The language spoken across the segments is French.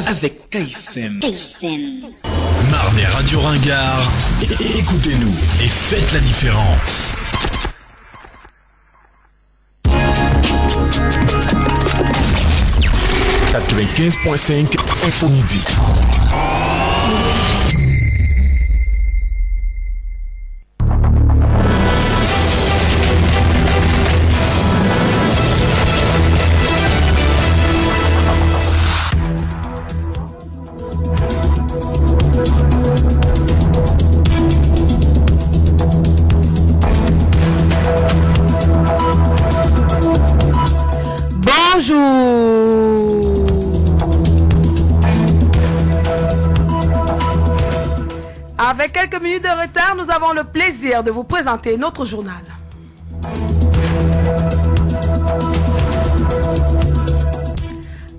Avec KFM. Marre des radios ringards, écoutez-nous et faites la différence. « 95.5 Info Midi. Avec quelques minutes de retard, nous avons le plaisir de vous présenter notre journal.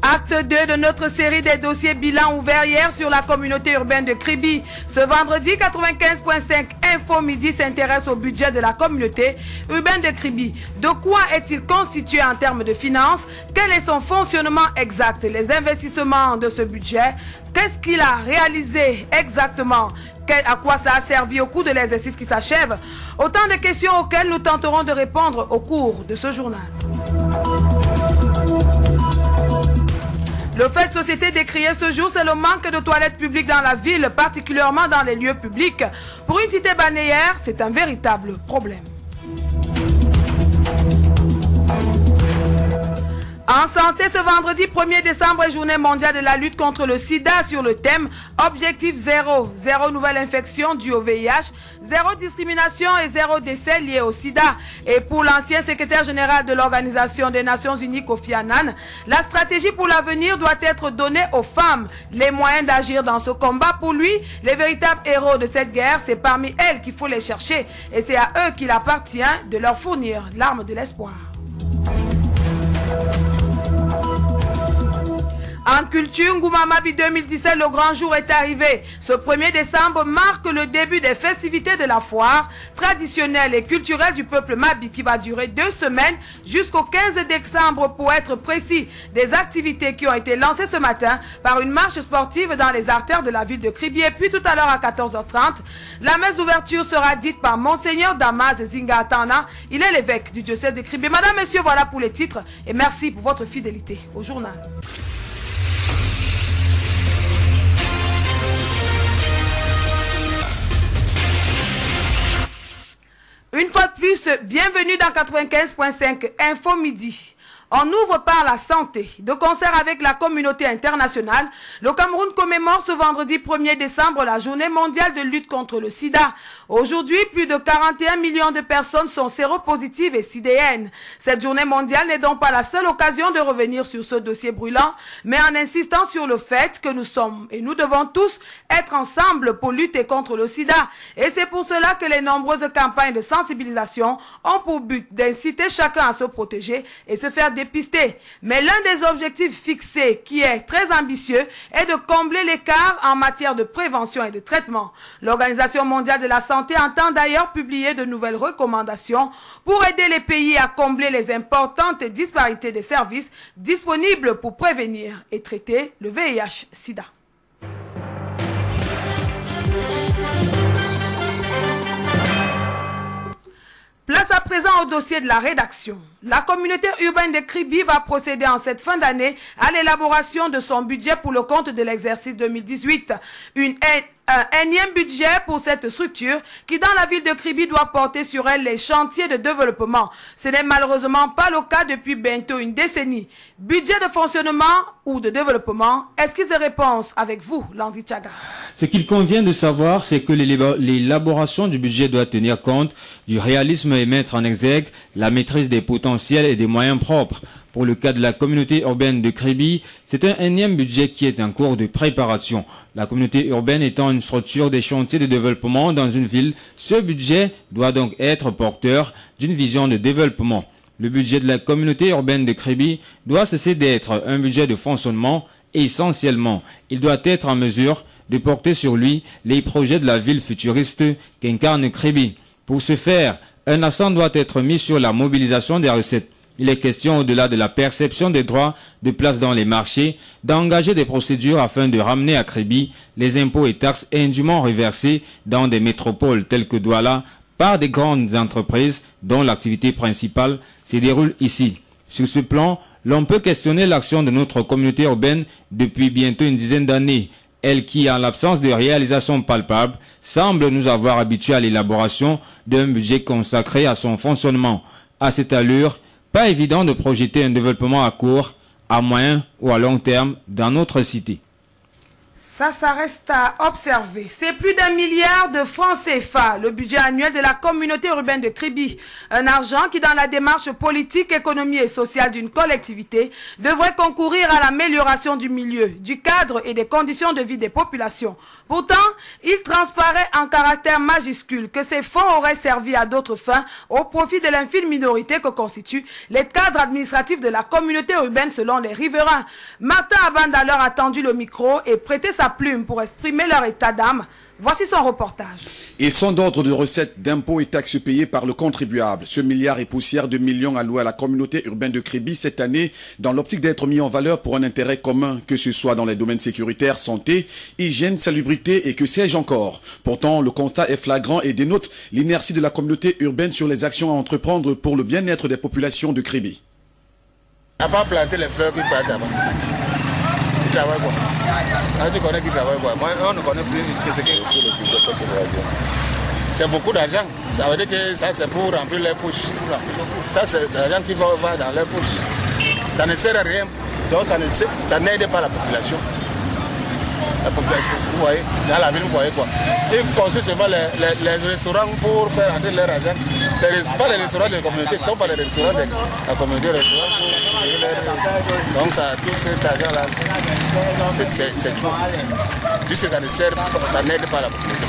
Acte 2 de notre série des dossiers bilan ouverts hier sur la communauté urbaine de Kribi. Ce vendredi, 95.5 Info Midi s'intéresse au budget de la communauté urbaine de Kribi. De quoi est-il constitué en termes de finances? Quel est son fonctionnement exact? Les investissements de ce budget? Qu'est-ce qu'il a réalisé exactement? À quoi ça a servi au cours de l'exercice qui s'achève? Autant de questions auxquelles nous tenterons de répondre au cours de ce journal. Le fait de société décrié ce jour, c'est le manque de toilettes publiques dans la ville, particulièrement dans les lieux publics. Pour une cité balnéaire, c'est un véritable problème. En santé, ce vendredi 1er décembre est journée mondiale de la lutte contre le sida sur le thème Objectif 0. 0 nouvelle infection due au VIH, 0 discrimination et 0 décès liés au sida. Et pour l'ancien secrétaire général de l'Organisation des Nations Unies, Kofi Annan, la stratégie pour l'avenir doit être donnée aux femmes. Les moyens d'agir dans ce combat, pour lui, les véritables héros de cette guerre, c'est parmi elles qu'il faut les chercher. Et c'est à eux qu'il appartient de leur fournir l'arme de l'espoir. En culture, Ngoumamabi 2017, le grand jour est arrivé. Ce 1er décembre marque le début des festivités de la foire traditionnelle et culturelle du peuple Mabi qui va durer 2 semaines jusqu'au 15 décembre pour être précis. Des activités qui ont été lancées ce matin par une marche sportive dans les artères de la ville de Kribi. Et puis tout à l'heure à 14h30, la messe d'ouverture sera dite par Monseigneur Damas Zinga Atana. Il est l'évêque du diocèse de Kribi. Madame, Messieurs, voilà pour les titres et merci pour votre fidélité au journal. Une fois de plus, bienvenue dans 95.5 Info Midi. On ouvre par la santé. De concert avec la communauté internationale, le Cameroun commémore ce vendredi 1er décembre la journée mondiale de lutte contre le sida. Aujourd'hui, plus de 41 millions de personnes sont séropositives et sidéennes. Cette journée mondiale n'est donc pas la seule occasion de revenir sur ce dossier brûlant, mais en insistant sur le fait que nous sommes et nous devons tous être ensemble pour lutter contre le sida. Et c'est pour cela que les nombreuses campagnes de sensibilisation ont pour but d'inciter chacun à se protéger et se faire dépister. Mais l'un des objectifs fixés, qui est très ambitieux, est de combler l'écart en matière de prévention et de traitement. L'Organisation mondiale de la santé entend d'ailleurs publier de nouvelles recommandations pour aider les pays à combler les importantes disparités des services disponibles pour prévenir et traiter le VIH-Sida. Place à présent au dossier de la rédaction. La communauté urbaine de Kribi va procéder en cette fin d'année à l'élaboration de son budget pour le compte de l'exercice 2018. Un énième budget pour cette structure qui, dans la ville de Kribi, doit porter sur elle les chantiers de développement. Ce n'est malheureusement pas le cas depuis bientôt une décennie. Budget de fonctionnement ou de développement? Esquisse de réponse avec vous, Landy Tchaga. Ce qu'il convient de savoir, c'est que l'élaboration du budget doit tenir compte du réalisme et mettre en exergue la maîtrise des potentiels et des moyens propres. Pour le cas de la communauté urbaine de Kribi, c'est un énième budget qui est en cours de préparation. La communauté urbaine étant une structure des chantiers de développement dans une ville, ce budget doit donc être porteur d'une vision de développement. Le budget de la communauté urbaine de Kribi doit cesser d'être un budget de fonctionnement. Essentiellement, il doit être en mesure de porter sur lui les projets de la ville futuriste qu'incarne Kribi. Pour ce faire, un accent doit être mis sur la mobilisation des recettes. Il est question, au-delà de la perception des droits de place dans les marchés, d'engager des procédures afin de ramener à crédit les impôts et taxes indûment reversés dans des métropoles telles que Douala par des grandes entreprises dont l'activité principale se déroule ici. Sur ce plan, l'on peut questionner l'action de notre communauté urbaine depuis bientôt une dizaine d'années. Elle qui, en l'absence de réalisation palpable, semble nous avoir habitués à l'élaboration d'un budget consacré à son fonctionnement. À cette allure, pas évident de projeter un développement à court, à moyen ou à long terme dans notre cité. Ça reste à observer. C'est plus d'1 milliard de francs CFA, le budget annuel de la communauté urbaine de Kribi. Un argent qui, dans la démarche politique, économique et sociale d'une collectivité, devrait concourir à l'amélioration du milieu, du cadre et des conditions de vie des populations. Pourtant, il transparaît en caractère majuscule que ces fonds auraient servi à d'autres fins au profit de l'infime minorité que constituent les cadres administratifs de la communauté urbaine selon les riverains. Martin Abanda leur a tendu le micro et prêté sa plume pour exprimer leur état d'âme. Voici son reportage. Ils sont d'ordre de recettes d'impôts et taxes payés par le contribuable. Ce milliard et poussière de millions alloués à la communauté urbaine de Kribi cette année, dans l'optique d'être mis en valeur pour un intérêt commun, que ce soit dans les domaines sécuritaires, santé, hygiène, salubrité et que sais-je encore. Pourtant, le constat est flagrant et dénote l'inertie de la communauté urbaine sur les actions à entreprendre pour le bien-être des populations de Kribi. À part planter les fleurs qui partent là-bas. Qui travaille quoi? Ah, tu connais qui travaille quoi? Moi, on ne connaît plus que ce qui est sur le budget parce que c'est beaucoup d'argent. Ça veut dire que ça, c'est pour remplir les poches. Ça, c'est l'argent qui va dans les poches. Ça ne sert à rien. Donc, ça n'aide pas la population. La population, vous voyez, dans la ville, vous voyez quoi? Ils construisent seulement les restaurants pour faire rentrer leur argent. Pas les restaurants de la communauté, ce ne sont pas les restaurants de la communauté, les restaurants pour payer leur... Donc, ça, tout cet argent-là, c'est tout. Puisque ça ne sert pas, ça n'aide pas la population.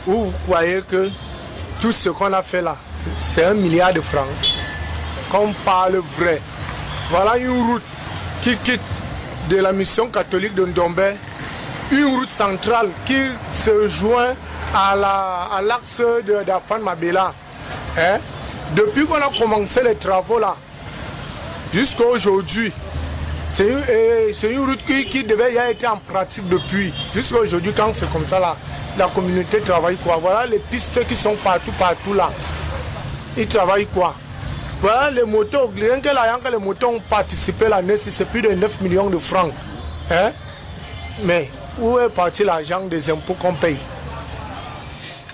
Vous croyez que tout ce qu'on a fait là, c'est 1 milliard de francs, qu'on parle vrai. Voilà une route qui quitte de la mission catholique de Ndombe, une route centrale qui se joint à l'axe d'Afan Mabela. Hein? Depuis qu'on a commencé les travaux là, jusqu'à aujourd'hui, c'est une route qui devait y avoir été en pratique depuis. Jusqu'à aujourd'hui, quand c'est comme ça là, la communauté travaille quoi? Voilà les pistes qui sont partout là. Ils travaillent quoi? Voilà les motos, rien que les motos ont participé l'année, c'est plus de 9 millions de francs. Hein? Mais où est parti l'argent des impôts qu'on paye?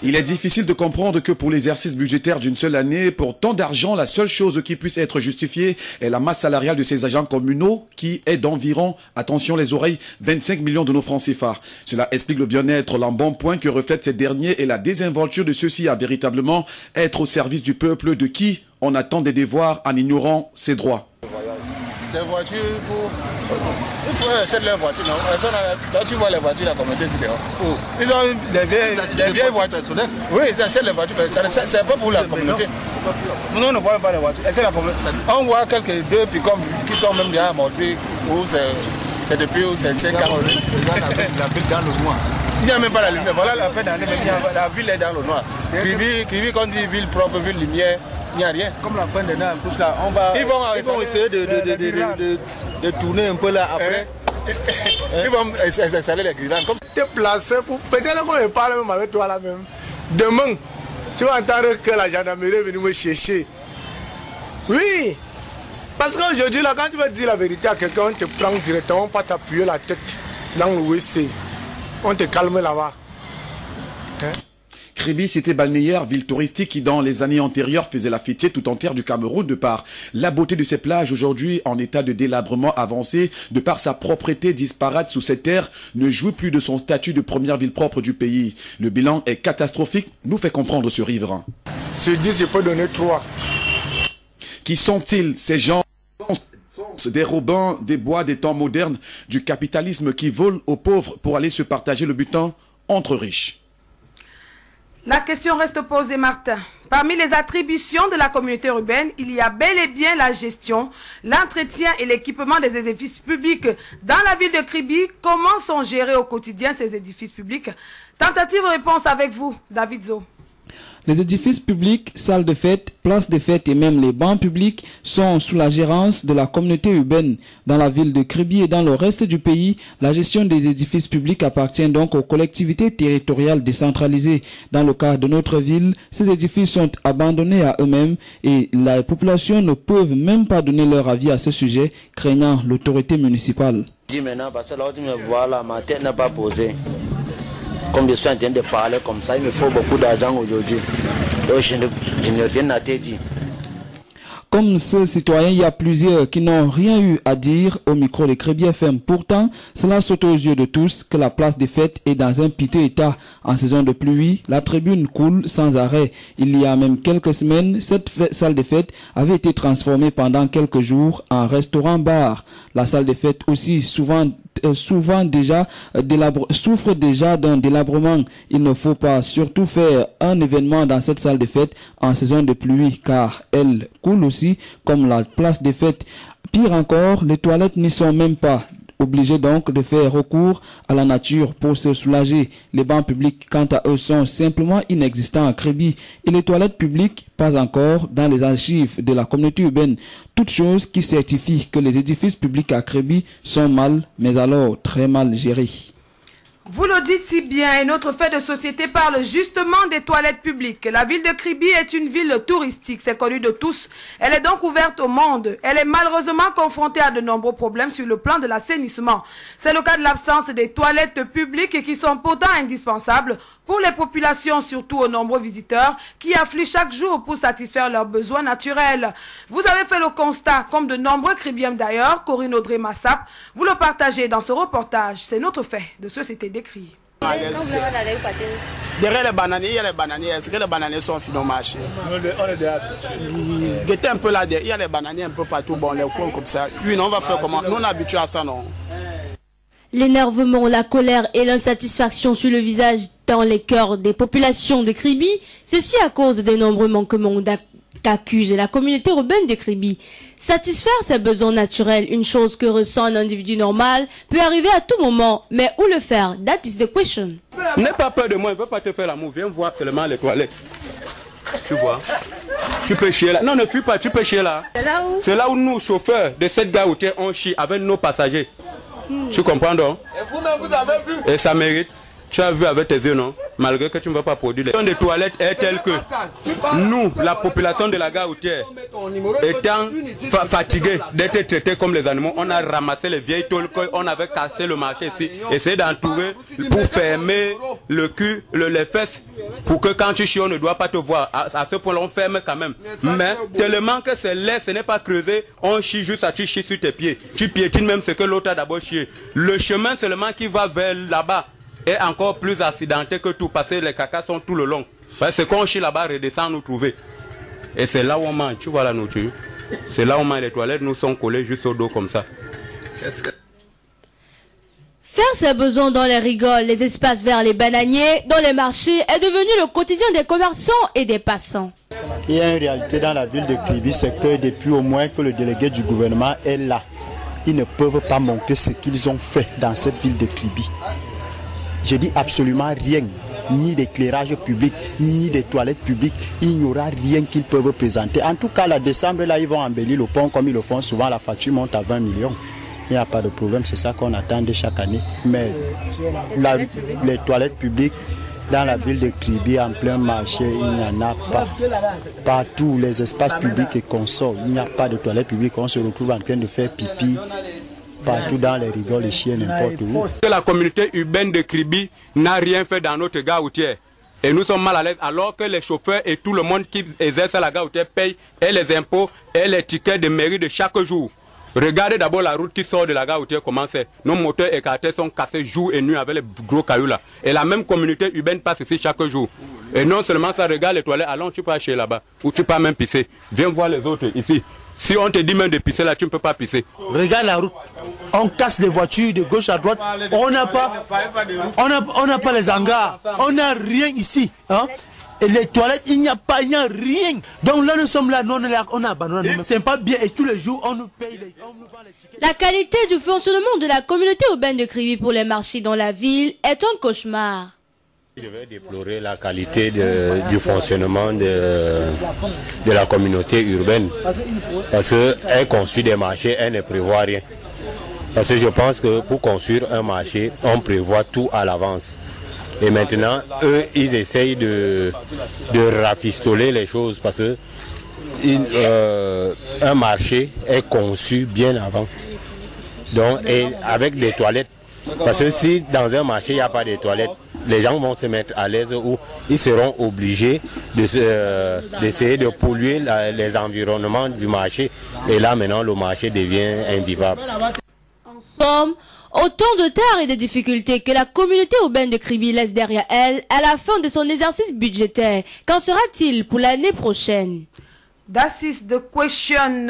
Il est difficile de comprendre que pour l'exercice budgétaire d'une seule année, pour tant d'argent, la seule chose qui puisse être justifiée est la masse salariale de ces agents communaux qui est d'environ, attention les oreilles, 25 millions de nos francs CFA. Cela explique le bien-être, l'embonpoint que reflètent ces derniers et la désinvolture de ceux-ci à véritablement être au service du peuple de qui on attend des devoirs en ignorant ses droits. Des voitures pour... Il faut acheter les voitures, non? Toi, tu vois les voitures de la communauté, c'est dehors. Ils ont des vieilles voitures. Oui, ils achètent les voitures, mais c'est pas pour la communauté. Nous, on ne voit pas les voitures. On voit quelques deux pick-up qui sont même déjà amortis, où c'est depuis 5 ans. La ville dans le noir. Il n'y a même pas la lumière. Voilà la fin d'année, la ville est dans le noir. Kribi, quand on dit ville propre, ville lumière, il n'y a rien. Comme la fin d'année, en plus là, ils vont essayer de tourner un peu là après. Ils vont installer les guirlandes. Déplacer pour peut-être qu'on ne parle même avec toi là même. Demain, tu vas entendre que la gendarmerie est venue me chercher. Oui, parce qu'aujourd'hui là, quand tu vas dire la vérité à quelqu'un, on te prend directement, pas t'appuyer la tête dans le WC. On te calme là-bas. Hein? Kribi, cité balnéaire, ville touristique qui dans les années antérieures faisait la fierté tout entière du Cameroun de par la beauté de ses plages aujourd'hui en état de délabrement avancé, de par sa propreté disparate sous cette terre, ne jouit plus de son statut de première ville propre du pays. Le bilan est catastrophique, nous fait comprendre ce riverain. Sur 10, je peux donner 3. Qui sont-ils ces gens des Robins, des bois des temps modernes, du capitalisme qui vole aux pauvres pour aller se partager le butin entre riches? La question reste posée, Martin. Parmi les attributions de la communauté urbaine, il y a bel et bien la gestion, l'entretien et l'équipement des édifices publics. Dans la ville de Kribi, comment sont gérés au quotidien ces édifices publics? Tentative réponse avec vous, David Zo. Les édifices publics, salles de fête, places de fête et même les bancs publics sont sous la gérance de la communauté urbaine. Dans la ville de Kribi et dans le reste du pays, la gestion des édifices publics appartient donc aux collectivités territoriales décentralisées. Dans le cas de notre ville, ces édifices sont abandonnés à eux-mêmes et la population ne peut même pas donner leur avis à ce sujet, craignant l'autorité municipale. Dis maintenant, parce que là où tu me vois là, ma tête n'est pas posée. Comme je suis en train de parler comme ça, il me faut beaucoup d'argent aujourd'hui. Donc je n'ai rien à te dire. Comme ce citoyen, il y a plusieurs qui n'ont rien eu à dire au micro de Kribi FM. Pourtant, cela saute aux yeux de tous que la place des fêtes est dans un piteux état. En saison de pluie, la tribune coule sans arrêt. Il y a même quelques semaines, cette salle de fête avait été transformée pendant quelques jours en restaurant-bar. La salle de fête aussi souffre déjà d'un délabrement. Il ne faut pas surtout faire un événement dans cette salle de fête en saison de pluie car elle coule aussi comme la place des fêtes. Pire encore, les toilettes n'y sont même pas. Obligés donc de faire recours à la nature pour se soulager. Les bancs publics, quant à eux, sont simplement inexistants à Kribi et les toilettes publiques, pas encore dans les archives de la communauté urbaine. Toutes choses qui certifient que les édifices publics à Kribi sont mal, mais alors très mal gérés. Vous le dites si bien et notre fait de société parle justement des toilettes publiques. La ville de Kribi est une ville touristique, c'est connu de tous. Elle est donc ouverte au monde. Elle est malheureusement confrontée à de nombreux problèmes sur le plan de l'assainissement. C'est le cas de l'absence des toilettes publiques qui sont pourtant indispensables pour les populations, surtout aux nombreux visiteurs qui affluent chaque jour pour satisfaire leurs besoins naturels. Vous avez fait le constat, comme de nombreux Kribiens d'ailleurs, Corinne Audrey Massap, vous le partagez dans ce reportage. C'est notre fait de société décrit. Derrière les bananiers, il y a les bananiers. Est-ce que les bananiers sont finis au marché? Guettez un peu là, il y a les bananiers un peu partout, bon, les coins comme ça. Oui, non, on va faire comment? Nous, on est habitués à ça, non? L'énervement, la colère et l'insatisfaction sur le visage dans les cœurs des populations de Kribi, ceci à cause des nombreux manquements qu'accuse la communauté urbaine de Kribi. Satisfaire ses besoins naturels, une chose que ressent un individu normal, peut arriver à tout moment, mais où le faire? That is the question. N'aie pas peur de moi, je ne veux pas te faire l'amour, viens voir seulement les toilettes. Tu vois? Tu peux chier là. Non, ne fuis pas, tu peux chier là. C'est là où nous, chauffeurs de cette gare routière, on chie avec nos passagers. Tu comprends donc? Et vous-même, vous avez vu? Et ça mérite. Tu as vu avec tes yeux, non? Malgré que tu ne vas pas produire. La situation des toilettes est telle que nous, la population de la gare routière, étant fatigués d'être traités comme les animaux, on a ramassé les vieilles tôles qu'on avait cassé le marché ici, essayé d'entourer pour fermer le cul, les fesses, pour que quand tu chies, on ne doit pas te voir. À ce point-là, on ferme quand même. Mais tellement que c'est laid, ce n'est pas creusé, on chie juste à tu chies sur tes pieds. Tu piétines même ce que l'autre a d'abord chié. Le chemin seulement qui va vers là-bas est encore plus accidenté que tout, parce que les cacas sont tout le long. Parce que qu'on chie là-bas redescend nous trouver. Et c'est là où on mange, tu vois la nourriture. C'est là où on mange, les toilettes nous sont collées juste au dos comme ça. Faire ses besoins dans les rigoles, les espaces verts, les bananiers, dans les marchés est devenu le quotidien des commerçants et des passants. Il y a une réalité dans la ville de Kribi, c'est que depuis au moins que le délégué du gouvernement est là, ils ne peuvent pas montrer ce qu'ils ont fait dans cette ville de Kribi. Je dis absolument rien, ni d'éclairage public, ni des toilettes publiques, il n'y aura rien qu'ils peuvent présenter. En tout cas, la décembre, là, ils vont embellir le pont comme ils le font souvent, la facture monte à 20 millions. Il n'y a pas de problème, c'est ça qu'on attend de chaque année. Mais les toilettes publiques, dans la ville de Kribi, en plein marché, il n'y en a pas. Partout, les espaces publics et consorts, il n'y a pas de toilettes publiques, on se retrouve en train de faire pipi. Partout dans les rigoles, les chiens, n'importe où. La communauté urbaine de Kribi n'a rien fait dans notre gare routière. Et nous sommes mal à l'aise alors que les chauffeurs et tout le monde qui exerce la gare routière payent et les impôts et les tickets de mairie de chaque jour. Regardez d'abord la route qui sort de la gare routière, comment c'est. Nos moteurs écartés sont cassés jour et nuit avec les gros cailloux là. Et la même communauté urbaine passe ici chaque jour. Et non seulement ça, regarde les toilettes, allons tu peux acheter là-bas. Ou tu peux même pisser. Viens voir les autres ici. Si on te dit même de pisser là, tu ne peux pas pisser. Regarde la route. On casse les voitures de gauche à droite. On n'a pas les hangars. On n'a rien ici. Hein? Et les toilettes, il n'y a rien. Donc là, nous sommes là, nous, on a abandonné. C'est pas bien et tous les jours, on nous paye les tickets. La qualité du fonctionnement de la communauté urbaine de Kribi pour les marchés dans la ville est un cauchemar. Je vais déplorer la qualité du fonctionnement de la communauté urbaine. Parce qu'elle construit des marchés, elle ne prévoit rien. Parce que je pense que pour construire un marché, on prévoit tout à l'avance. Et maintenant, eux, ils essayent de rafistoler les choses parce que un marché est conçu bien avant. Donc, et avec des toilettes. Parce que si dans un marché, il n'y a pas de toilettes, les gens vont se mettre à l'aise ou ils seront obligés d'essayer de polluer les environnements du marché. Et là, maintenant, le marché devient invivable. En somme, autant de tares et de difficultés que la communauté urbaine de Kribi laisse derrière elle à la fin de son exercice budgétaire. Qu'en sera-t-il pour l'année prochaine? That is the question.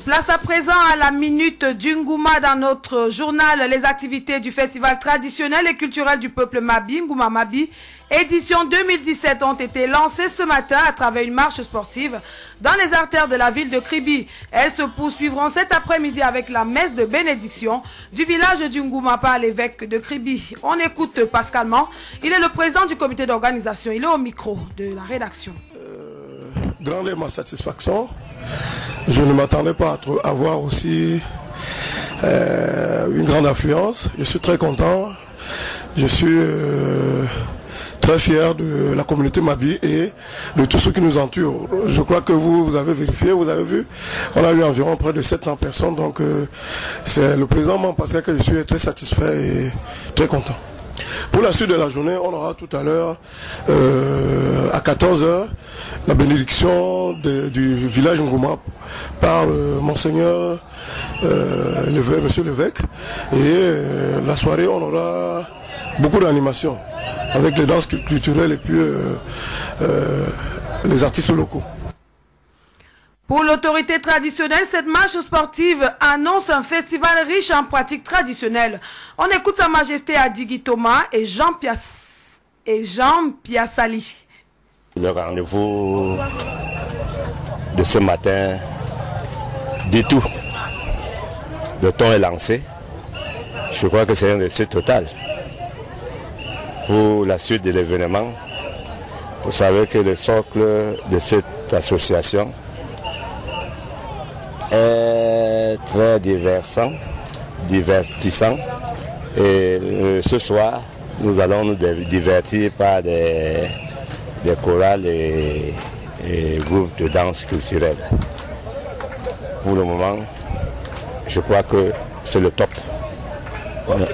Place à présent à la minute du Ngouma dans notre journal. Les activités du festival traditionnel et culturel du peuple Mabi, Ngouma Mabi, édition 2017 ont été lancées ce matin à travers une marche sportive dans les artères de la ville de Kribi. Elles se poursuivront cet après-midi avec la messe de bénédiction du village du Ngouma par l'évêque de Kribi. On écoute Pascal Man, il est le président du comité d'organisation, il est au micro de la rédaction. Grande ma satisfaction. Je ne m'attendais pas à avoir aussi une grande affluence. Je suis très content. Je suis très fier de la communauté Mabi et de tous ceux qui nous entourent. Je crois que vous avez vérifié, vous avez vu. On a eu environ près de 700 personnes. Donc c'est le président Man Pascal que je suis très satisfait et très content. Pour la suite de la journée, on aura tout à l'heure à 14h la bénédiction du village Ngouma par Monseigneur Monsieur l'évêque. Et la soirée, on aura beaucoup d'animations avec les danses culturelles et puis les artistes locaux. Pour l'autorité traditionnelle, cette marche sportive annonce un festival riche en pratiques traditionnelles. On écoute Sa Majesté Adigui Thomas et Jean Piassali. Le rendez-vous de ce matin dit tout. Le ton est lancé. Je crois que c'est un essai total. Pour la suite de l'événement, vous savez que le socle de cette association est très divertissant et ce soir nous allons nous divertir par des chorales et groupes de danse culturelle. Pour le moment, je crois que c'est le top.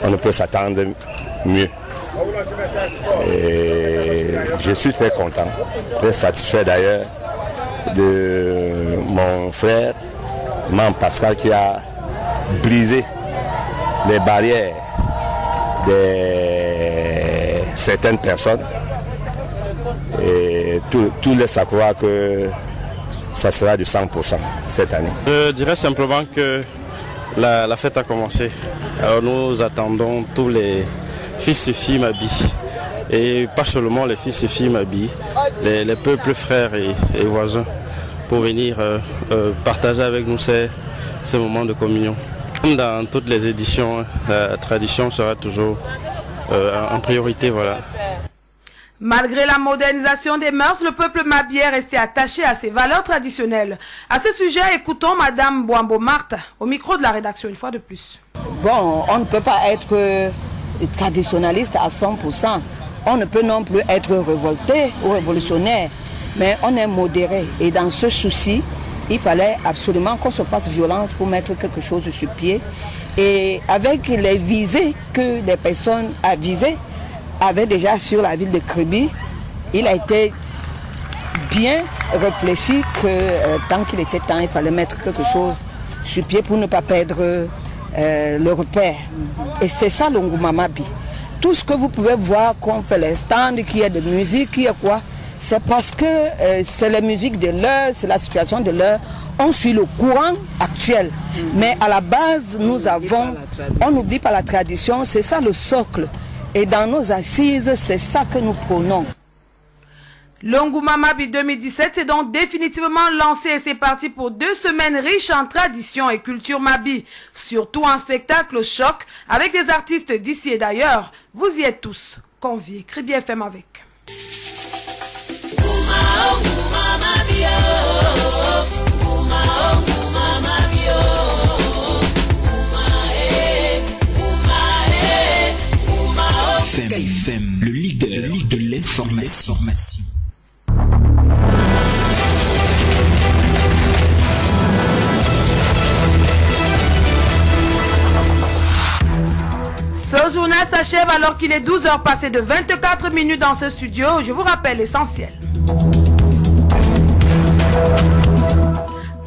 On ne peut s'attendre mieux. Et je suis très content, très satisfait d'ailleurs de mon frère Man Pascal qui a brisé les barrières de certaines personnes et tout laisse à croire que ça sera du 100% cette année. Je dirais simplement que la fête a commencé. Alors nous attendons tous les fils et filles Mabi et pas seulement les fils et filles Mabi, les peuples frères et voisins pour venir partager avec nous ces moments de communion. Comme dans toutes les éditions, la tradition sera toujours en priorité. Voilà. Malgré la modernisation des mœurs, le peuple Mabi est resté attaché à ses valeurs traditionnelles. À ce sujet, écoutons Madame Boambo Martha au micro de la rédaction une fois de plus. Bon, on ne peut pas être traditionnaliste à 100%. On ne peut non plus être révolté ou révolutionnaire. Mais on est modéré et dans ce souci, il fallait absolument qu'on se fasse violence pour mettre quelque chose sur pied. Et avec les visées que les personnes avisées avaient déjà sur la ville de Kribi, il a été bien réfléchi que tant qu'il était temps, il fallait mettre quelque chose sur pied pour ne pas perdre le repère. Et c'est ça le Ngouma Mabi. Tout ce que vous pouvez voir qu'on fait les stands, qu'il y a de musique, qu'il y a quoi, c'est parce que c'est la musique de l'heure, c'est la situation de l'heure. On suit le courant actuel. Mais à la base, on n'oublie pas la tradition, c'est ça le socle. Et dans nos assises, c'est ça que nous prônons. L'Ongouma Mabi 2017 s'est donc définitivement lancé et c'est parti pour 2 semaines riches en traditions et culture Mabi. Surtout un spectacle choc avec des artistes d'ici et d'ailleurs. Vous y êtes tous conviés. Kribi FM avec. FM, le leader de l'information. Ce journal s'achève alors qu'il est 12h passé de 24 minutes dans ce studio. Je vous rappelle l'essentiel.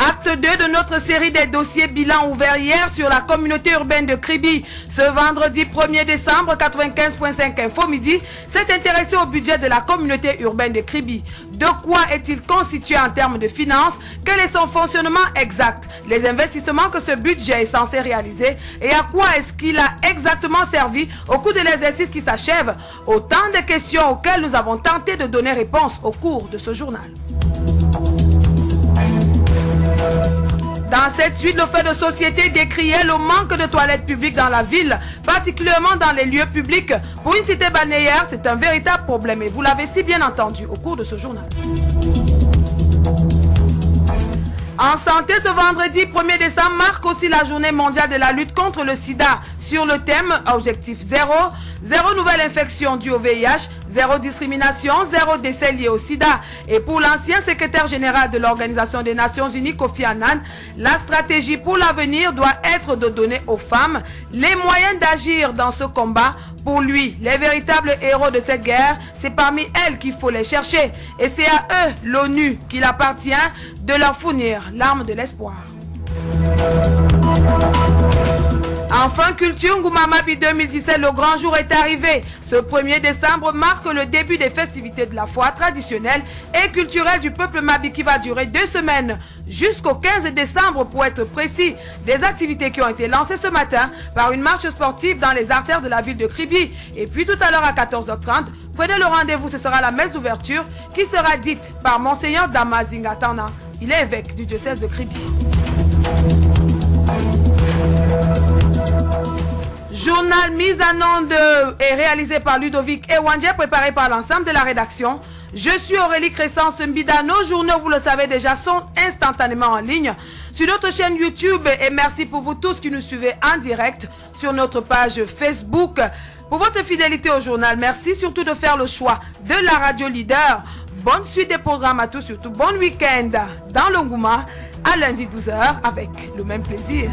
Acte 2 de notre série des dossiers bilan ouverts hier sur la communauté urbaine de Kribi. Ce vendredi 1er décembre, 95.5 Info Midi s'est intéressé au budget de la communauté urbaine de Kribi. De quoi est-il constitué en termes de finances? Quel est son fonctionnement exact? Les investissements que ce budget est censé réaliser et à quoi est-ce qu'il a exactement servi au cours de l'exercice qui s'achève? Autant de questions auxquelles nous avons tenté de donner réponse au cours de ce journal. Dans cette suite, le fait de société décriait le manque de toilettes publiques dans la ville, particulièrement dans les lieux publics. Pour une cité balnéaire, c'est un véritable problème et vous l'avez si bien entendu au cours de ce journal. En santé, ce vendredi 1er décembre marque aussi la journée mondiale de la lutte contre le sida. Sur le thème Objectif 0, 0 nouvelle infection due au VIH, 0 discrimination, 0 décès lié au sida. Et pour l'ancien secrétaire général de l'Organisation des Nations Unies, Kofi Annan, la stratégie pour l'avenir doit être de donner aux femmes les moyens d'agir dans ce combat. Pour lui, les véritables héros de cette guerre, c'est parmi elles qu'il faut les chercher. Et c'est à eux, l'ONU, qu'il appartient de leur fournir l'arme de l'espoir. Enfin, Culture Ngouma Mabi 2017, le grand jour est arrivé. Ce 1er décembre marque le début des festivités de la foi traditionnelle et culturelle du peuple Mabi qui va durer 2 semaines, jusqu'au 15 décembre pour être précis. Des activités qui ont été lancées ce matin par une marche sportive dans les artères de la ville de Kribi. Et puis tout à l'heure à 14h30, prenez le rendez-vous, ce sera la messe d'ouverture qui sera dite par Monseigneur Damazinga Tana. Il est évêque du diocèse de Kribi. Journal mise en onde et réalisé par Ludovic Ewandje, préparé par l'ensemble de la rédaction. Je suis Aurélie Crescence Mbida. Nos journaux, vous le savez déjà, sont instantanément en ligne sur notre chaîne YouTube. Et merci pour vous tous qui nous suivez en direct sur notre page Facebook. Pour votre fidélité au journal, merci surtout de faire le choix de la radio leader. Bonne suite des programmes à tous, surtout bon week-end dans l'Ongouma à lundi 12h avec le même plaisir.